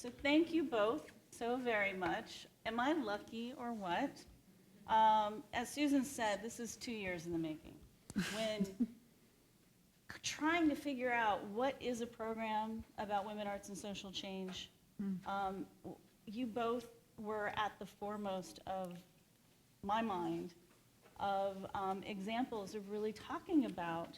So thank you both so very much. Am I lucky or what? As Susan said, this is 2 years in the making. When trying to figure out what is a program about women, arts, and social change, you both were at the foremost of my mind of examples of really talking about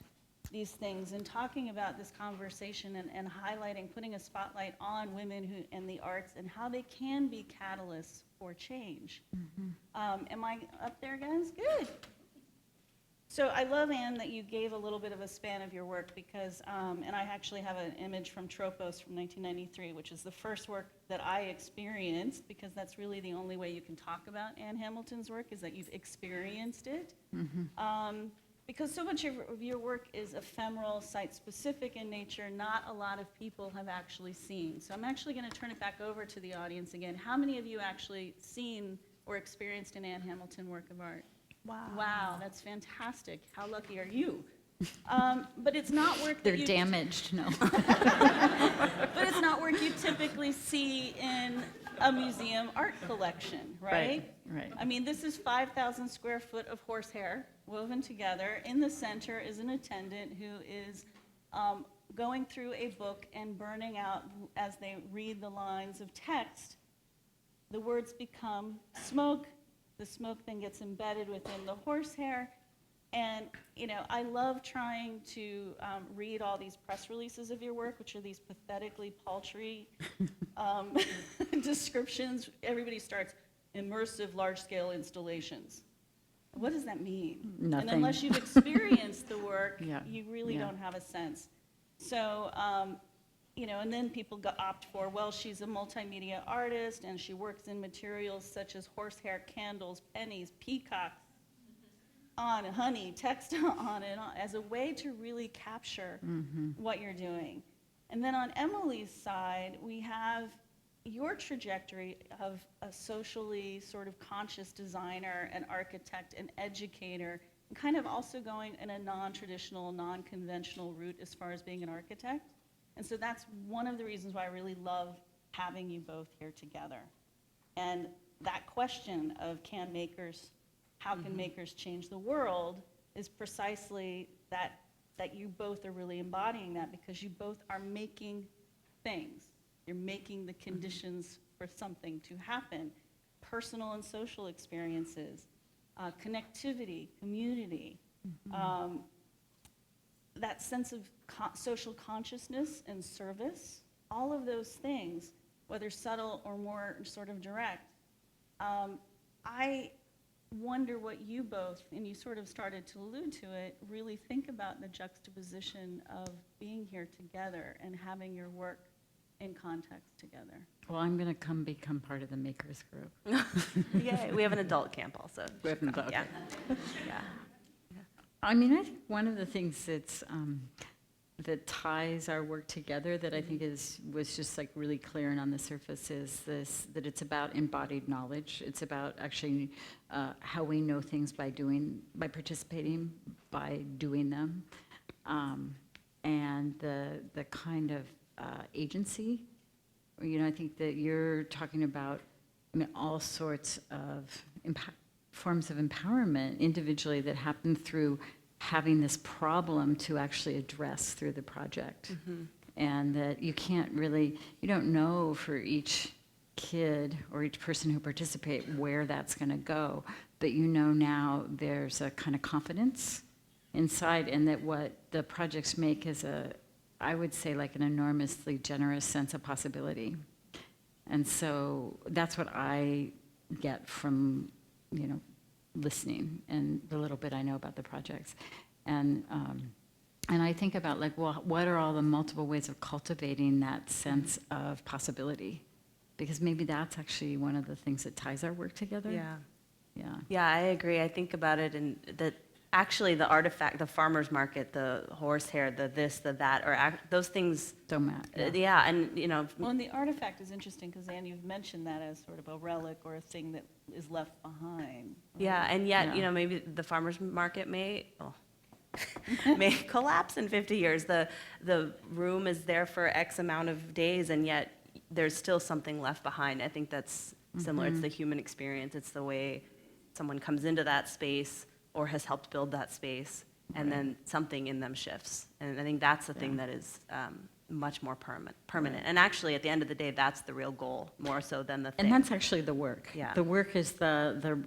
these things and talking about this conversation and highlighting, putting a spotlight on women who in the arts and how they can be catalysts for change. Am I up there, guys? Good. So I love, Anne, that you gave a little bit of a span of your work because, and I actually have an image from Tropos from 1993, which is the first work that I experienced, because that's really the only way you can talk about Anne Hamilton's work, is that you've experienced it. Because so much of your work is ephemeral, site-specific in nature, not a lot of people have actually seen. So I'm actually going to turn it back over to the audience again. How many of you actually seen or experienced an Anne Hamilton work of art? Wow, that's fantastic. How lucky are you? But it's not work that They're damaged, no. But it's not work you typically see in a museum art collection, right? Right. I mean, this is 5,000 square foot of horsehair woven together. In the center is an attendant who is going through a book and burning out, as they read the lines of text, the words become smoke. The smoke then gets embedded within the horsehair. And, you know, I love trying to read all these press releases of your work, which are these pathetically paltry descriptions. Everybody starts, immersive large-scale installations. What does that mean? Nothing. And unless you've experienced the work, Yeah. you really don't have a sense. So, you know, and then people opt for, well, she's a multimedia artist and she works in materials such as horsehair, candles, pennies, peacocks, on honey, text on and on, as a way to really capture what you're doing. And then on Emily's side, we have your trajectory of a socially sort of conscious designer, an architect, an educator, and kind of also going in a non-traditional, non-conventional route as far as being an architect. And so that's one of the reasons why I really love having you both here together. And that question of how can makers change the world is precisely that you both are really embodying that, because you both are making things. You're making the conditions for something to happen. Personal and social experiences, connectivity, community, that sense of social consciousness and service, all of those things, whether subtle or more sort of direct. I wonder what you both, and you sort of started to allude to it, really think about the juxtaposition of being here together and having your work in context together. Well, I'm going to become part of the makers group. Yay, we have an adult camp also. We have an adult Yeah. camp. Yeah. I mean, I think one of the things that ties our work together that I think was just like really clear and on the surface is that it's about embodied knowledge. It's about actually how we know things by participating, by doing them, and the kind of agency. You know, I think that you're talking about, I mean, all sorts of forms of empowerment individually that happen through having this problem to actually address through the project. And that you don't know for each kid or each person who participates where that's going to go, but you know now there's a kind of confidence inside, and that what the projects make is I would say like an enormously generous sense of possibility. And so that's what I get from, you know, listening and the little bit I know about the projects. And I think about like, well, what are all the multiple ways of cultivating that sense of possibility? Because maybe that's actually one of the things that ties our work together. Yeah, I agree. I think about it, and that actually the artifact, the farmer's market, the horsehair, the this, the that, those things Don't matter. Yeah, and you know. Well, and the artifact is interesting because, Anne, you've mentioned that as sort of a relic or a thing that is left behind. Yeah, and yet, Yeah. you know, maybe the farmer's market may collapse in 50 years. The room is there for X amount of days, and yet there's still something left behind. I think that's similar. It's the human experience. It's the way someone comes into that space or has helped build that space, and then something in them shifts. And I think that's the thing that is much more permanent. And actually, at the end of the day, that's the real goal, more so than the thing. And that's actually the work. Yeah. The work is the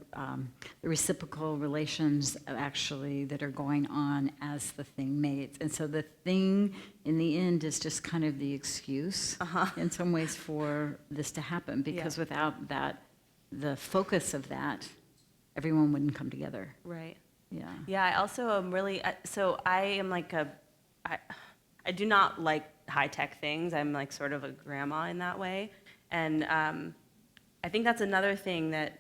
reciprocal relations actually that are going on as the thing mates. And so the thing in the end is just kind of the excuse in some ways for this to happen, because without that, the focus of that, everyone wouldn't come together. Right. Yeah. Yeah, I also am really, so I am like I do not like high-tech things. I'm like sort of a grandma in that way. And I think that's another thing that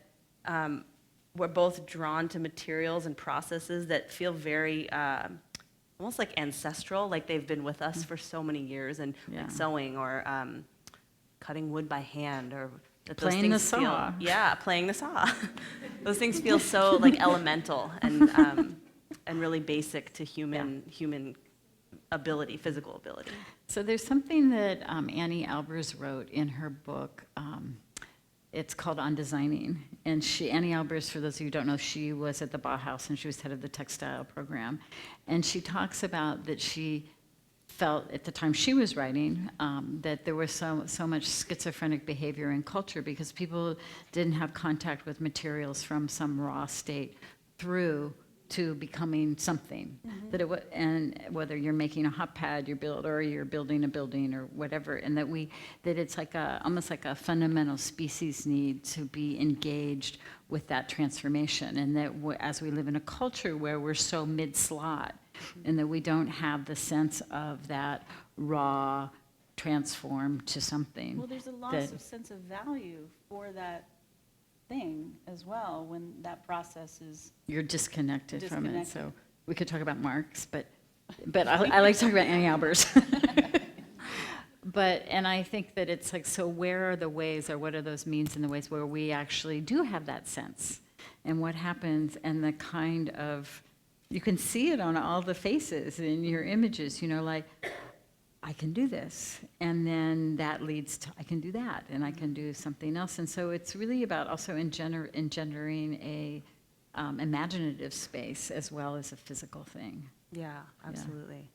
we're both drawn to materials and processes that feel very almost like ancestral, like they've been with us for so many years, and like sewing or cutting wood by hand, or that those Playing the things feel, saw. playing the saw. Those things feel so like elemental and really basic to human ability, physical ability. So there's something that Annie Albers wrote in her book. It's called On Designing. And Annie Albers, for those of you who don't know, she was at the Bauhaus and she was head of the textile program. And she talks about that she felt at the time she was writing that there was so much schizophrenic behavior in culture because people didn't have contact with materials from some raw state through to becoming something. That it and whether you're making a hot pad or you're building a building or whatever, and that it's like almost like a fundamental species need to be engaged with that transformation, and that as we live in a culture where we're so mid-slot, and that we don't have the sense of that raw transform to something. Well, there's a loss of sense of value for that thing as well when that process is You're disconnected from it. Disconnected. So we could talk about Marx, but I like to talk about Annie Albers. And I think that it's like, so where are the ways, or what are those means and the ways where we actually do have that sense, and what happens, and the kind of, you can see it on all the faces in your images, like, I can do this, and then that leads to I can do that, and I can do something else. And so it's really about also engendering a imaginative space as well as a physical thing. Yeah, absolutely.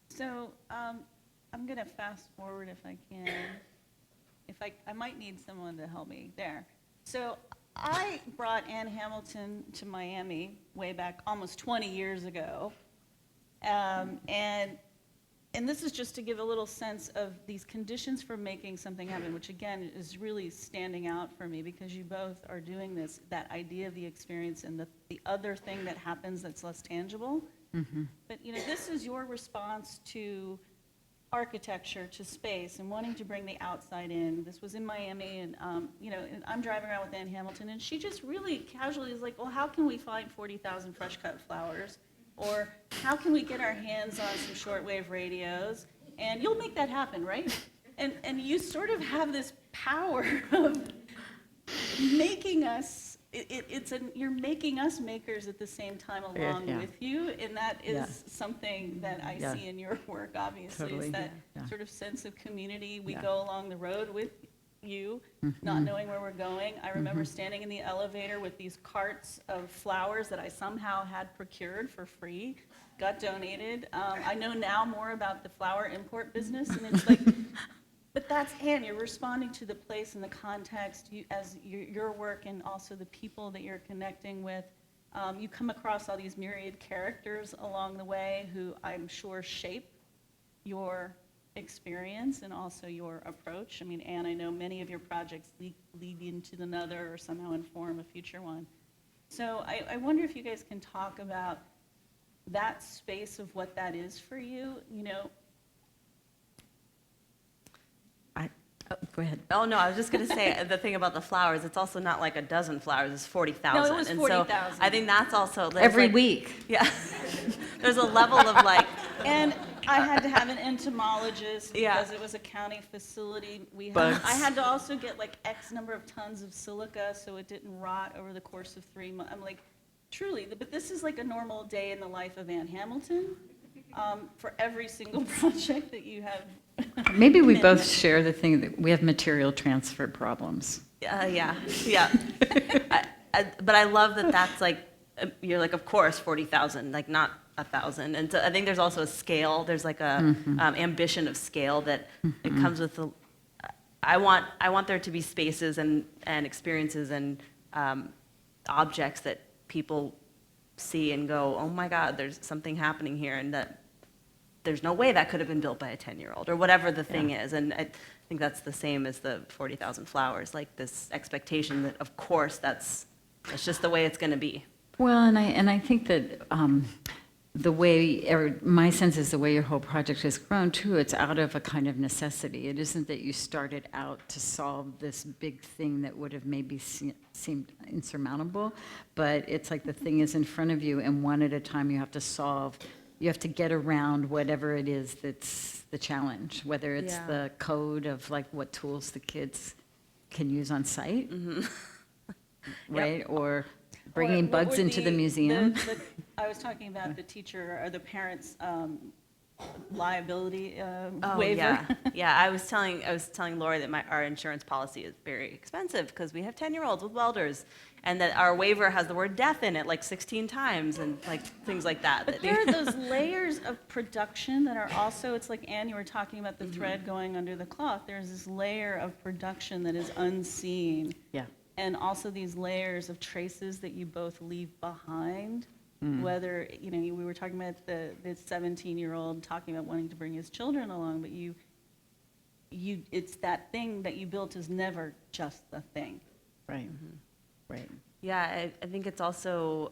So I'm going to fast forward if I can. I might need someone to help me there. So I brought Ann Hamilton to Miami way back almost 20 years ago. And this is just to give a little sense of these conditions for making something happen, which again is really standing out for me because you both are doing this, that idea of the experience and the other thing that happens that's less tangible. But this is your response to architecture, to space, and wanting to bring the outside in. This was in Miami, and and I'm driving around with Ann Hamilton, and she just really casually is like, well, how can we find 40,000 fresh cut flowers? Or how can we get our hands on some shortwave radios? And you'll make that happen, right? And you sort of have this power of making us, you're making us makers at the same time along with you, and that is something that I see in your work, obviously, Totally. is that sort of sense of community. We go along the road with you, not knowing where we're going. I remember standing in the elevator with these carts of flowers that I somehow had procured for free, got donated. I know now more about the flower import business, and it's like, but that's Anne, you're responding to the place and the context as your work, and also the people that you're connecting with. You come across all these myriad characters along the way who I'm sure shape your experience and also your approach. I mean, Anne, I know many of your projects lead into another or somehow inform a future one. So I wonder if you guys can talk about that space of what that is for you, Go ahead. Oh, no, I was just going to say the thing about the flowers, it's also not like a dozen flowers, it's 40,000. No, it was 40,000. So I think that's also... Every week. Yeah. There's a level of like... And I had to have an entomologist because it was a county facility. I had to also get like X number of tons of silica so it didn't rot over the course of 3 months. I'm like, truly, but this is like a normal day in the life of Ann Hamilton for every single project that you have Maybe we both share the thing that we have material transfer problems. Yeah, yeah. But I love that that's like, you're like, of course, 40,000, like not 1,000. And so I think there's also a scale, there's like a ambition of scale that it comes with the, I want there to be spaces and experiences and objects that people see and go, oh my God, there's something happening here, and that there's no way that could have been built by a 10-year-old or whatever the thing is. And I think that's the same as the 40,000 flowers, like this expectation that, of course, that's just the way it's going to be. Well, and I think that the way, or my sense is the way your whole project has grown too, it's out of a kind of necessity. It isn't that you started out to solve this big thing that would have maybe seemed insurmountable, but it's like the thing is in front of you, and one at a time you have to solve. You have to get around whatever it is that's the challenge, whether it's the code of like what tools the kids can use on site, right? Or bringing bugs into the museum. I was talking about the teacher or the parents' liability Oh, waiver. yeah, yeah. I was telling Lori that our insurance policy is very expensive because we have 10-year-olds with welders, and that our waiver has the word death in it like 16 times and like things like that. But there are those layers of production that are also, it's like Anne, you were talking about the thread going under the cloth. There's this layer of production that is unseen. Yeah. And also these layers of traces that you both leave behind. Whether, we were talking about the 17-year-old talking about wanting to bring his children along, but it's that thing that you built is never just the thing. Right. Right. Yeah, I think it's also,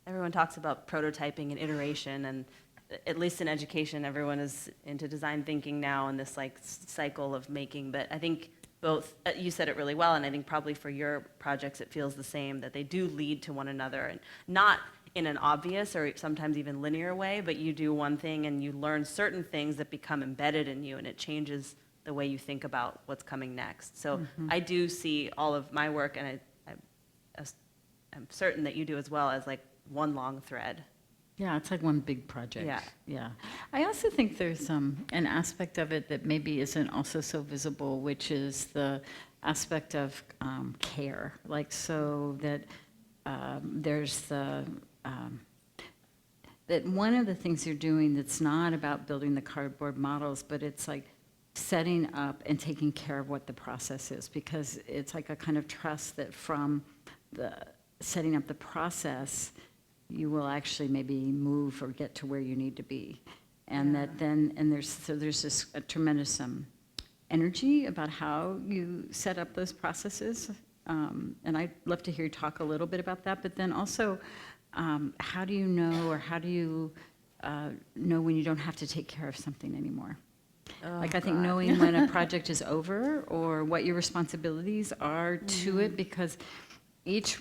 everyone talks about prototyping and iteration, and at least in education, everyone is into design thinking now and this like cycle of making, but I think both, you said it really well, and I think probably for your projects it feels the same, that they do lead to one another, and not in an obvious or sometimes even linear way, but you do one thing and you learn certain things that become embedded in you, and it changes the way you think about what's coming next. So I do see all of my work, and I'm certain that you do as well, as like one long thread. Yeah, it's like one big project. Yeah. Yeah. I also think there's an aspect of it that maybe isn't also so visible, which is the aspect of care. Like, so that there's that one of the things you're doing that's not about building the cardboard models, but it's like setting up and taking care of what the process is, because it's like a kind of trust that from the setting up the process, you will actually maybe move or get to where you need to be. And that then, and there's this a tremendous energy about how you set up those processes. And I'd love to hear you talk a little bit about that, but then also, how do you know, or how do you know when you don't have to take care of something anymore? Oh, Like, I think God. knowing when a project is over, or what your responsibilities are to it, because each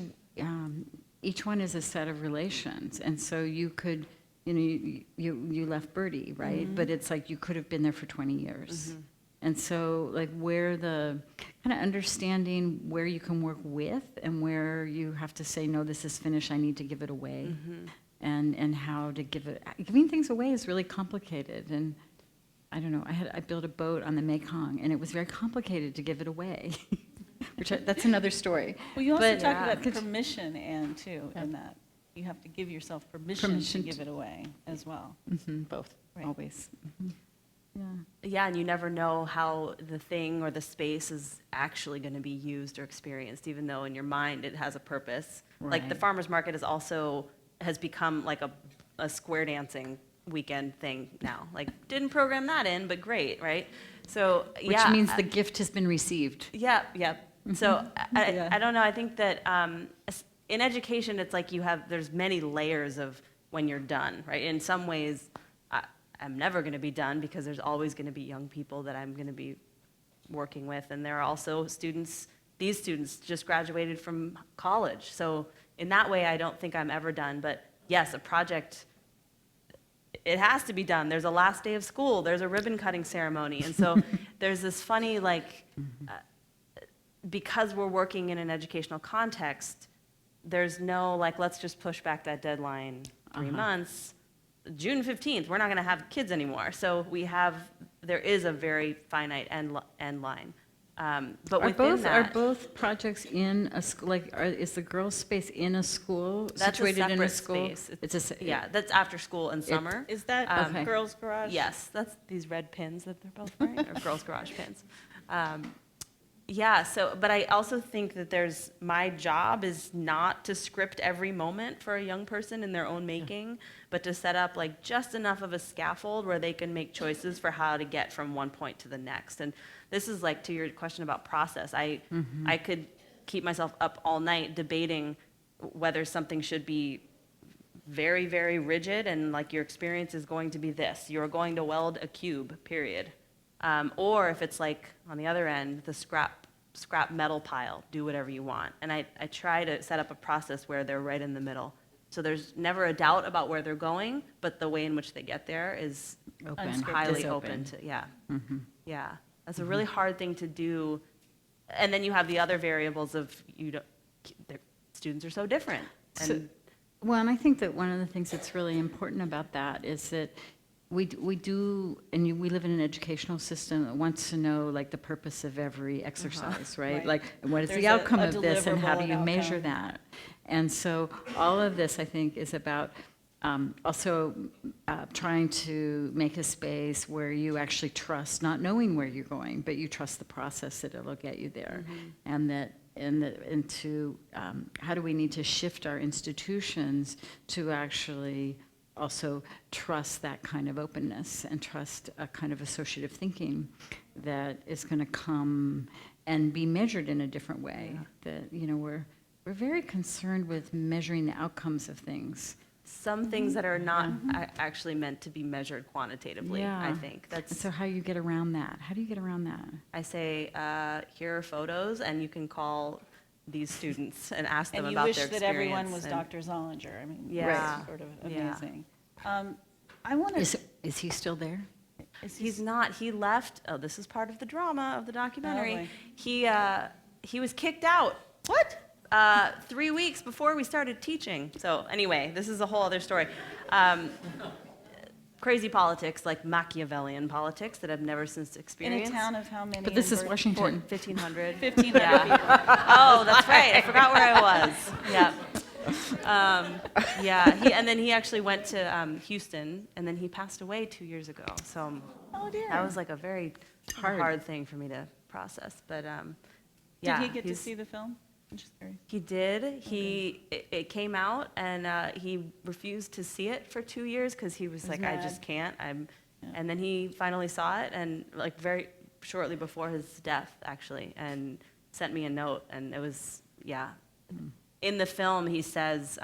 one is a set of relations, and so you could, you left Birdie, right? But it's like you could have been there for 20 years. And so, like, where the kind of understanding where you can work with and where you have to say, no, this is finished, I need to give it away, and how to give it. Giving things away is really complicated, and I don't know. I built a boat on the Mekong, and it was very complicated to give it away. That's another story. Well, you also But- talk Yeah. about permission, Anne, too, in that you have to give yourself permission Permission to to- give it away as well. Both, Right. always. Yeah. Yeah, and you never know how the thing or the space is actually going to be used or experienced, even though in your mind it has a purpose. Like the Right. farmer's market has become like a square dancing weekend thing now. Like, didn't program that in, but great, right? So, Which yeah. means the gift has been received. Yeah, yeah. So Yeah. I don't know. I think that in education, it's like there's many layers of when you're done, right? In some ways, I'm never going to be done because there's always going to be young people that I'm going to be working with. And there are also these students just graduated from college. So in that way, I don't think I'm ever done. But yes, a project, it has to be done. There's a last day of school. There's a ribbon cutting ceremony. And so there's this funny, like, because we're working in an educational context, there's no, like, let's just push back that deadline 3 months. June 15th, we're not going to have kids anymore. So we have there is a very finite end line. But Are within are that, both projects in a school, like, is the girls' space in a school, that's a situated in a separate school? space. It's a, Yeah, that's after school and summer. Is that Okay. Girls Garage? Yes, that's these red pins that they're both wearing, or Girls Garage pins. Yeah, so, but I also think that my job is not to script every moment for a young person in their own making, but to set up like just enough of a scaffold where they can make choices for how to get from one point to the next. And this is like to your question about process. I could keep myself up all night debating whether something should be very, very rigid and like your experience is going to be this. You're going to weld a cube, period. Or if it's like on the other end, the scrap metal pile, do whatever you want. And I try to set up a process where they're right in the middle. So there's never a doubt about where they're going, but the way in which they get there is open. highly Is open to, yeah. That's a really hard thing to do. And then you have the other variables of students are so different. And Well, and I think that one of the things that's really important about that is that we do, and we live in an educational system that wants to know, like, the purpose of every exercise, right? Right. Like, what is There's the outcome a of this, and how deliverable do you and measure outcome. that? And so all of this, I think, is about also trying to make a space where you actually trust, not knowing where you're going, but you trust the process that it'll get you there, and that. And to how do we need to shift our institutions to actually also trust that kind of openness and trust a kind of associative thinking that is going to come and be measured in a different way. That, you know, we're very concerned with measuring the outcomes of things. some things that are not actually meant to be measured quantitatively, I think. And so how you get around that? How do you get around that? I say, here are photos, and you can call these students and ask them And you about wish their that experience. everyone was and- Dr. Zollinger. I mean, Yeah. that's sort of Yeah. amazing. I want to, Is he still there? He's not. He left. Oh, this is part of the drama of the documentary. boy. He was kicked out. what? 3 weeks before we started teaching. So anyway, this is a whole other story. Crazy politics, like Machiavellian politics that I've never since In a experienced. town of how many? But this in is Berkeley? Washington. 1,500. 1,500 Yeah. people. Oh, that's right. I forgot where I was. Yeah. And then he actually went to Houston, and then he passed away 2 years ago. So Oh, dear. that was like a very hard thing for me to process. But Did he get to see the film? I'm just curious. He did. It came out, and he refused to see it for 2 years because he was like, I just can't. And then he finally saw it, and like very shortly before his death, actually, and sent me a note, and it was In the film, he says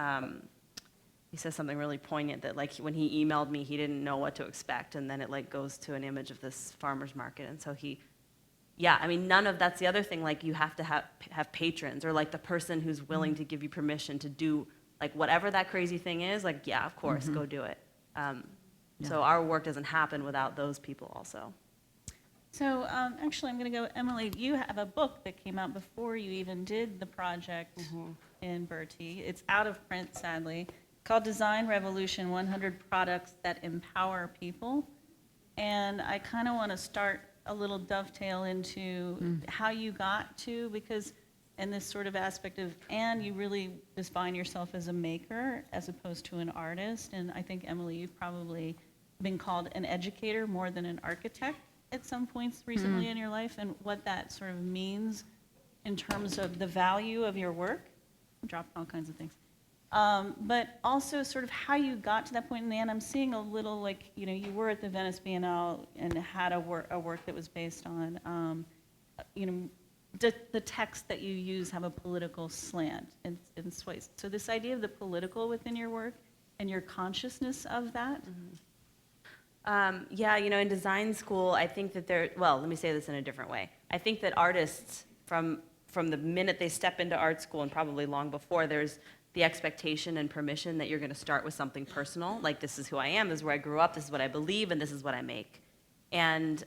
something really poignant that like when he emailed me, he didn't know what to expect, and then it like goes to an image of this farmer's market, and so I mean, none of that's the other thing. Like, you have to have patrons, or like the person who's willing to give you permission to do like whatever that crazy thing is. Like, yeah, of course, go do it. So our work doesn't happen without those people also. So actually, I'm going to go, Emily, you have a book that came out before you even did the project in Bertie. It's out of print, sadly, called Design Revolution, 100 Products That Empower People. And I kind of want to start a little dovetail into how you got to, because in this sort of aspect of, and you really define yourself as a maker as opposed to an artist. And I think, Emily, you've probably been called an educator more than an architect at some points recently in your life, and what that sort of means in terms of the value of your work. I'm dropping all kinds of things. But also sort of how you got to that point in the end. I'm seeing a little, like, you know, you were at the Venice Biennale and had a work that was based on, you know, the texts that you use have a political slant in ways. So this idea of the political within your work and your consciousness of that. You know, in design school, I think that let me say this in a different way. I think that artists, from the minute they step into art school, and probably long before, there's the expectation and permission that you're going to start with something personal, like this is who I am, this is where I grew up, this is what I believe, and this is what I make. And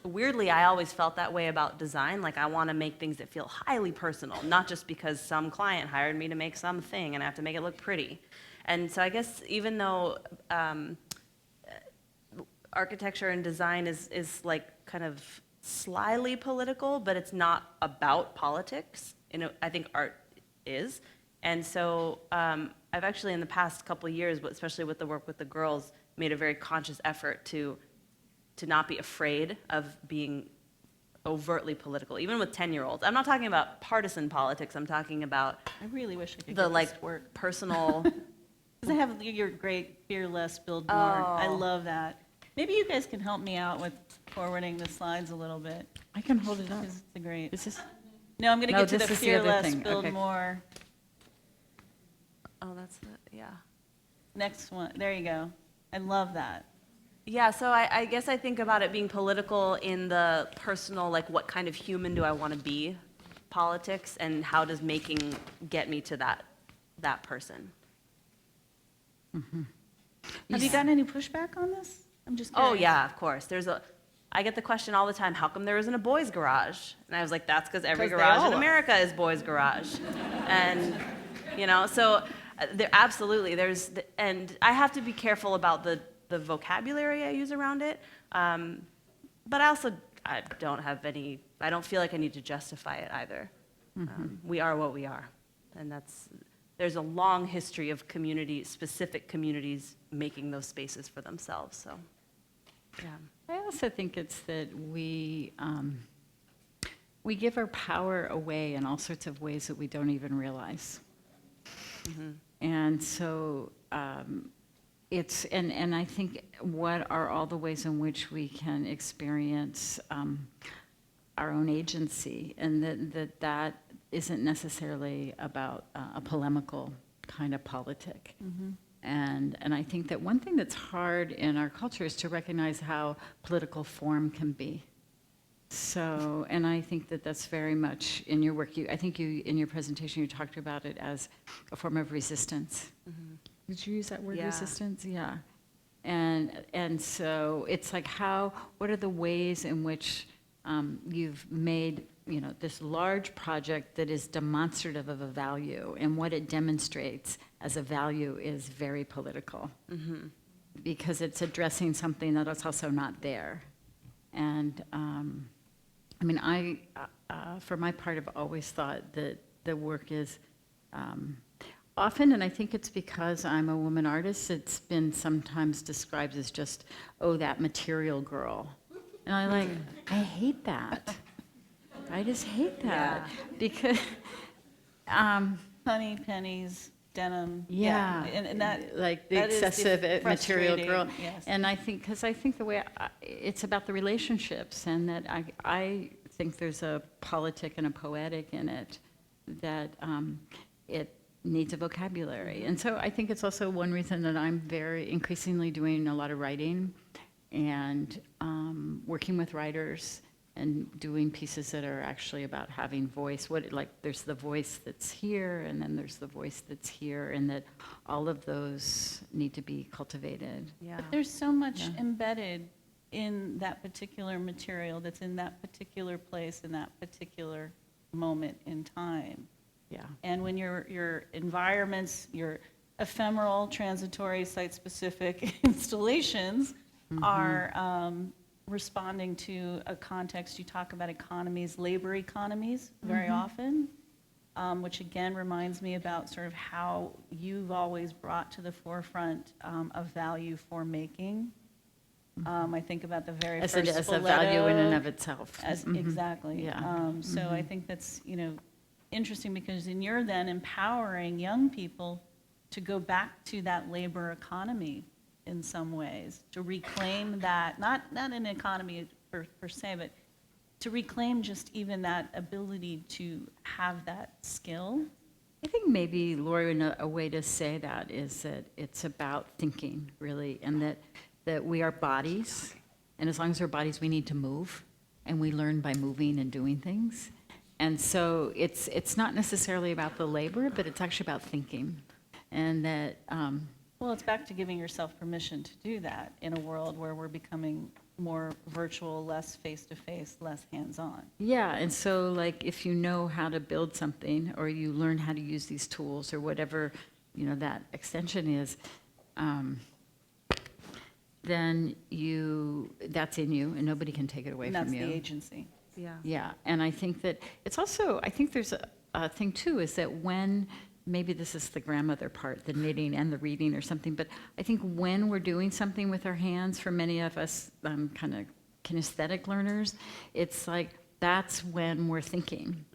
weirdly, I always felt that way about design. Like, I want to make things that feel highly personal, not just because some client hired me to make something and I have to make it look pretty. And so I guess even though architecture and design is like kind of slyly political, but it's not about politics. I think art is. And so I've actually in the past couple of years, but especially with the work with the girls, made a very conscious effort to not be afraid of being overtly political, even with 10-year-olds. I'm not talking about partisan politics. I'm talking about I really wish I could the get like this to work. personal. Because I have your great fear less, build more. I Oh. love that. Maybe you guys can help me out with forwarding the slides a little bit. I can hold it up. Because it's a great. Is this? No, I'm going to No, get to this the is the fear other less, thing. build Okay. more. Oh, that's the, yeah. Next one. There you go. I love that. Yeah, so I guess I think about it being political in the personal, like what kind of human do I want to be, politics, and how does making get me to that person? Have you gotten any pushback on this? I'm just Oh curious. yeah, of course. I get the question all the time, how come there isn't a boys' garage? And I was like, that's because every 'Cause they garage all in are. America is boys' garage. And, so there absolutely, and I have to be careful about the vocabulary I use around it. But I don't feel like I need to justify it either. We are what we are. And there's a long history of specific communities making those spaces for themselves, so, yeah. I also think it's that we give our power away in all sorts of ways that we don't even realize. And so and I think what are all the ways in which we can experience our own agency, and that isn't necessarily about a polemical kind of politic. And I think that one thing that's hard in our culture is to recognize how political form can be. So, and I think that that's very much in your work. I think in your presentation, you talked about it as a form of resistance. Did you use that word, Yeah. resistance? Yeah. And so it's like what are the ways in which you've made, this large project that is demonstrative of a value, and what it demonstrates as a value is very political. Because it's addressing something that is also not there. And I for my part, have always thought that the work is often, and I think it's because I'm a woman artist, it's been sometimes described as just, oh, that material girl. And I hate that. I just hate that. Because, Honey, pennies, denim. yeah. And that. Like the that is excessive material frustrating, girl. yes. And I think the way it's about the relationships, and that I think there's a politic and a poetic in it, that it needs a vocabulary. And so I think it's also one reason that I'm very increasingly doing a lot of writing and working with writers and doing pieces that are actually about having voice. There's the voice that's here, and then there's the voice that's here, and that all of those need to be cultivated. Yeah. But there's so much embedded in that particular material that's in that particular place in that particular moment in time. Yeah. And when your environments, your ephemeral, transitory, site-specific installations are responding to a context, you talk about economies, labor economies very often, which again reminds me about sort of how you've always brought to the forefront of value for making. I think about the very As first a value in and Spoleto. of itself. Exactly. Yeah. So I think that's, interesting, because then you're then empowering young people to go back to that labor economy in some ways, to reclaim that, not an economy per se, but to reclaim just even that ability to have that skill. I think maybe, Lori, a way to say that is that it's about thinking, really, and that we are bodies, and as long as we're bodies, we need to move, and we learn by moving and doing things. And so it's not necessarily about the labor, but it's actually about thinking, and that. Well, it's back to giving yourself permission to do that in a world where we're becoming more virtual, less face-to-face, less hands-on. Yeah, and so if you know how to build something, or you learn how to use these tools, or whatever that extension is, then that's in you, and nobody can take it away And from that's you. the agency. Yeah. Yeah, and I think that it's also, I think there's a thing too, is that when, maybe this is the grandmother part, the knitting and the reading or something, but I think when we're doing something with our hands, for many of us kind of kinesthetic learners, it's like that's when we're thinking,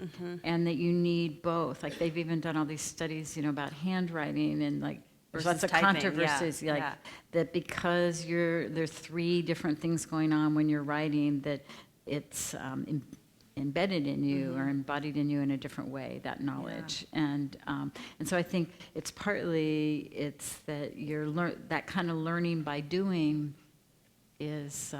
and that you need both. Like they've even done all these studies, about handwriting and like there's Versus lots of typing, controversies, yeah, like yeah. that because there's 3 different things going on when you're writing, that it's embedded in you or embodied in you in a different way, that knowledge. And so I think it's that that kind of learning by doing is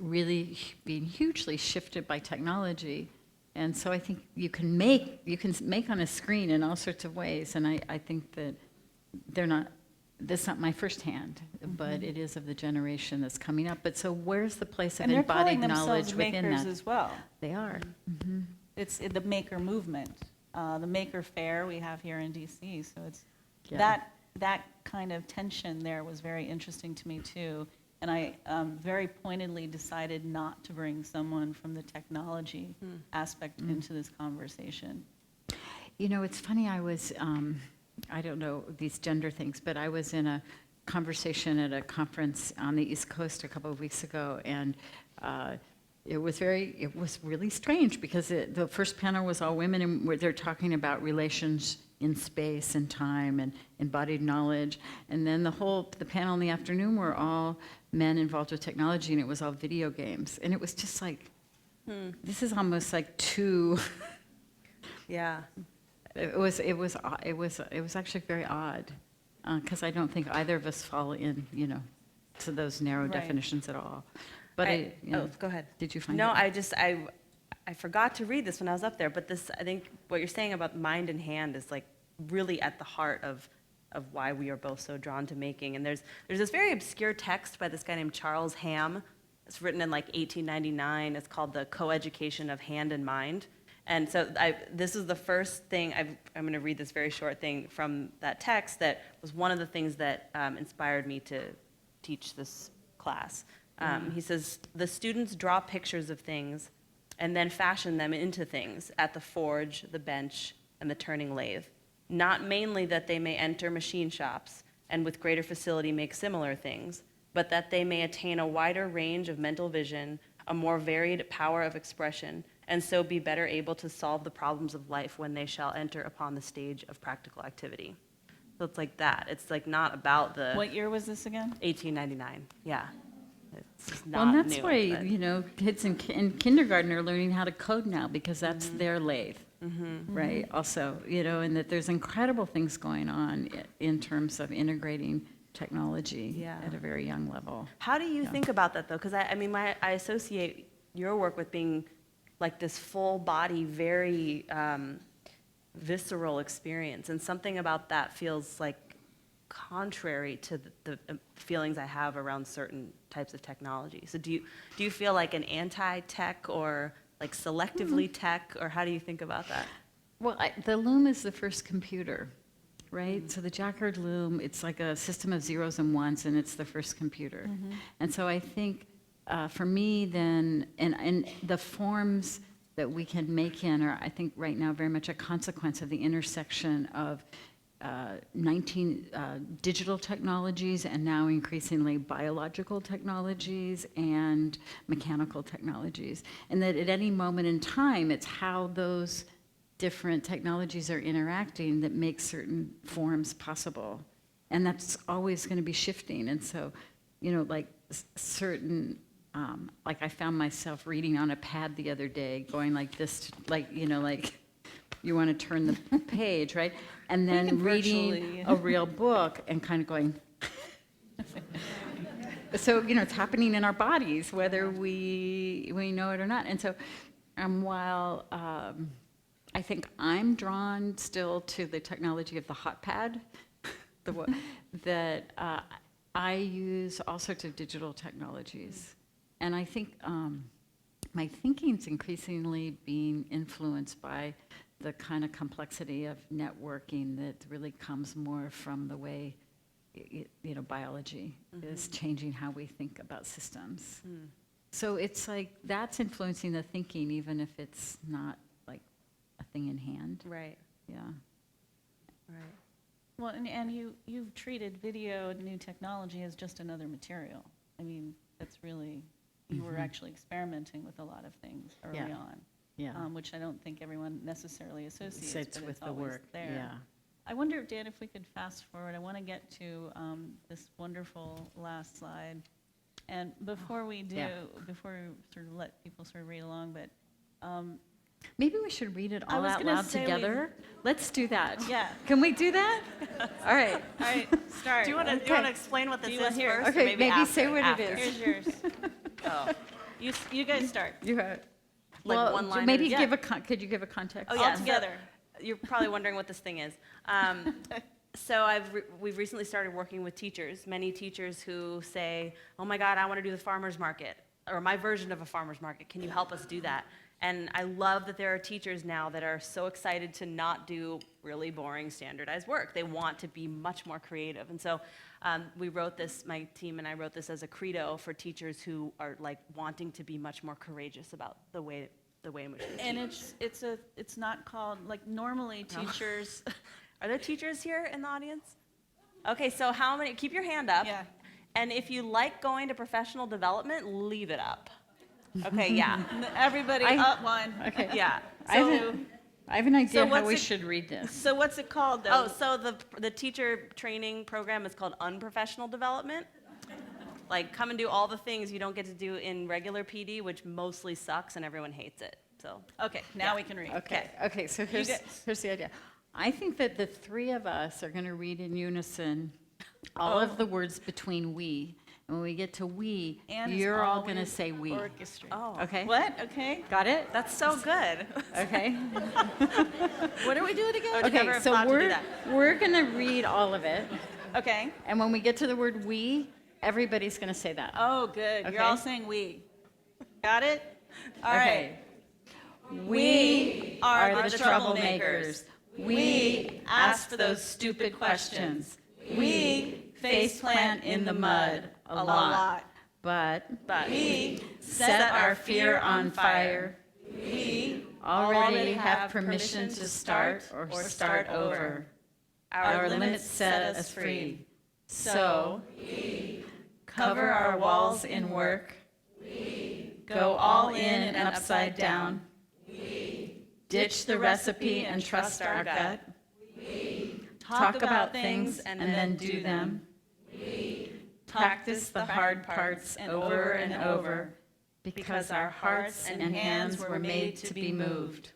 really being hugely shifted by technology. And so I think you can make on a screen in all sorts of ways, and I think that that's not my first hand, but it is of the generation that's coming up. But so where's the place of And they're embodied calling knowledge themselves within makers that? as well. They are. It's the maker movement, the maker fair we have here in DC. So it's Yeah. that kind of tension there was very interesting to me too. And I very pointedly decided not to bring someone from the technology aspect into this conversation. It's funny, I was, I don't know these gender things, but I was in a conversation at a conference on the East Coast a couple of weeks ago, and it was really strange because the first panel was all women, and they're talking about relations in space and time and embodied knowledge. And then the panel in the afternoon were all men involved with technology, and it was all video games. And it was just like, this is almost like too. Yeah. It was actually very odd, because I don't think either of us fall in, to those narrow Right. definitions at all. But Go ahead. did you find No, it? I forgot to read this when I was up there, but I think what you're saying about mind and hand is like really at the heart of why we are both so drawn to making. And there's this very obscure text by this guy named Charles Ham. It's written in like 1899. It's called The Coeducation of Hand and Mind. And so this is the first thing, I'm going to read this very short thing from that text that was one of the things that inspired me to teach this class. He says, the students draw pictures of things and then fashion them into things at the forge, the bench, and the turning lathe. Not mainly that they may enter machine shops and with greater facility make similar things, but that they may attain a wider range of mental vision, a more varied power of expression, and so be better able to solve the problems of life when they shall enter upon the stage of practical activity. So it's like that. It's like not about the What year was this again? 1899. Yeah. It's just Well, not and that's new, why, but- kids in kindergarten are learning how to code now, because that's their lathe, right? Also, and that there's incredible things going on in terms of integrating technology Yeah. at a very young level. How do you think about that, though? Because I associate your work with being like this full body, very visceral experience, and something about that feels like contrary to the feelings I have around certain types of technology. So do you feel like an anti-tech or like selectively tech, or how do you think about that? Well, the loom is the first computer, right? So the Jacquard loom, it's like a system of zeros and ones, and it's the first computer. And so I think for me then, and the forms that we can make in are, I think right now, very much a consequence of the intersection of digital technologies and now increasingly biological technologies and mechanical technologies. And that at any moment in time, it's how those different technologies are interacting that makes certain forms possible. And that's always going to be shifting. And so, like certain, like I found myself reading on a pad the other day, going like this, like you want to turn the page, right? And then can reading virtually. a real book and kind of going. So, it's happening in our bodies, whether we know it or not. And so, while I think I'm drawn still to the technology of the hot pad, that I use all sorts of digital technologies. And I think my thinking's increasingly being influenced by the kind of complexity of networking that really comes more from the way biology is changing how we think about systems. Mm. So it's like that's influencing the thinking, even if it's not like a thing in hand. Right, Yeah. right. Well, and you've treated video and new technology as just another material. I mean, that's really, you were actually experimenting with a lot of things early Yeah. on. Yeah. Which I don't think everyone necessarily associates, Sits but with it's the always work. there. Yeah. I wonder, Dan, if we could fast forward. I want to get to this wonderful last slide. And before we do, Yeah. before we sort of let people sort of read along, but Maybe we should read it I all was out gonna loud say together. Let's do that. Yeah. Can we do that? All right. all right, start. Do you want to Okay. explain what this Do you wanna is hear? first? or Okay, maybe after? say what it After. is. Here's yours. Oh, You guys start. You have, Like well, one-liners? maybe Yeah. could you give a context? Oh, All yeah. together. you're probably wondering what this thing is. So we've recently started working with teachers, many teachers who say, oh my God, I want to do the farmer's market, or my version of a farmer's market. Can you help us do that? And I love that there are teachers now that are so excited to not do really boring standardized work. They want to be much more creative. And so we wrote this, my team and I wrote this as a credo for teachers who are like wanting to be much more courageous about the way in which they And teach. it's not called, like, normally teachers. Are there teachers here in the audience? Okay, so how many, keep your hand up. Yeah. And if you like going to professional development, leave it up. Okay, yeah, Everybody I- up one. Okay. yeah. I have an idea how what's we it- should read this. So what's it called, though? Oh, so the teacher training program is called unprofessional development. Like, come and do all the things you don't get to do in regular PD, which mostly sucks and everyone hates it, so. Okay, now we can read. Okay, so here's the idea. I think that the three of us are going to read in unison all of the words between we. And when we get to we, Anne is you're all going to always say we. Orchestrated. Oh, Okay? What? Okay. Got it? that's so good. Okay. What are we doing again? would never Okay, have so thought to do that. we're going to read all of it. Okay. And when we get to the word we, everybody's going to say that. Oh, good. Okay. You're all saying we. Got it? All right. Okay. We are the troublemakers. We ask those stupid questions. We faceplant in the mud a lot. But We set our fear on fire. We Already have permission to start or start over. Our limits set us free. So cover our walls in work. Go all in and upside down. Ditch the recipe and trust our gut. Talk about things and then do them. Practice the hard parts over and over, because our hearts and hands were made to be moved.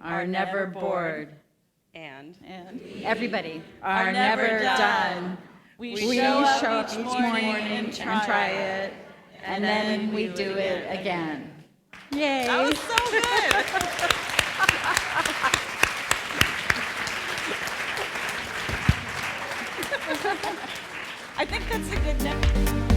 Are never bored. And and Everybody Are are never never done. done. we We show up show up each each morning morning and try it, and then we do it again. Yay! that was so good. I think that's a good next.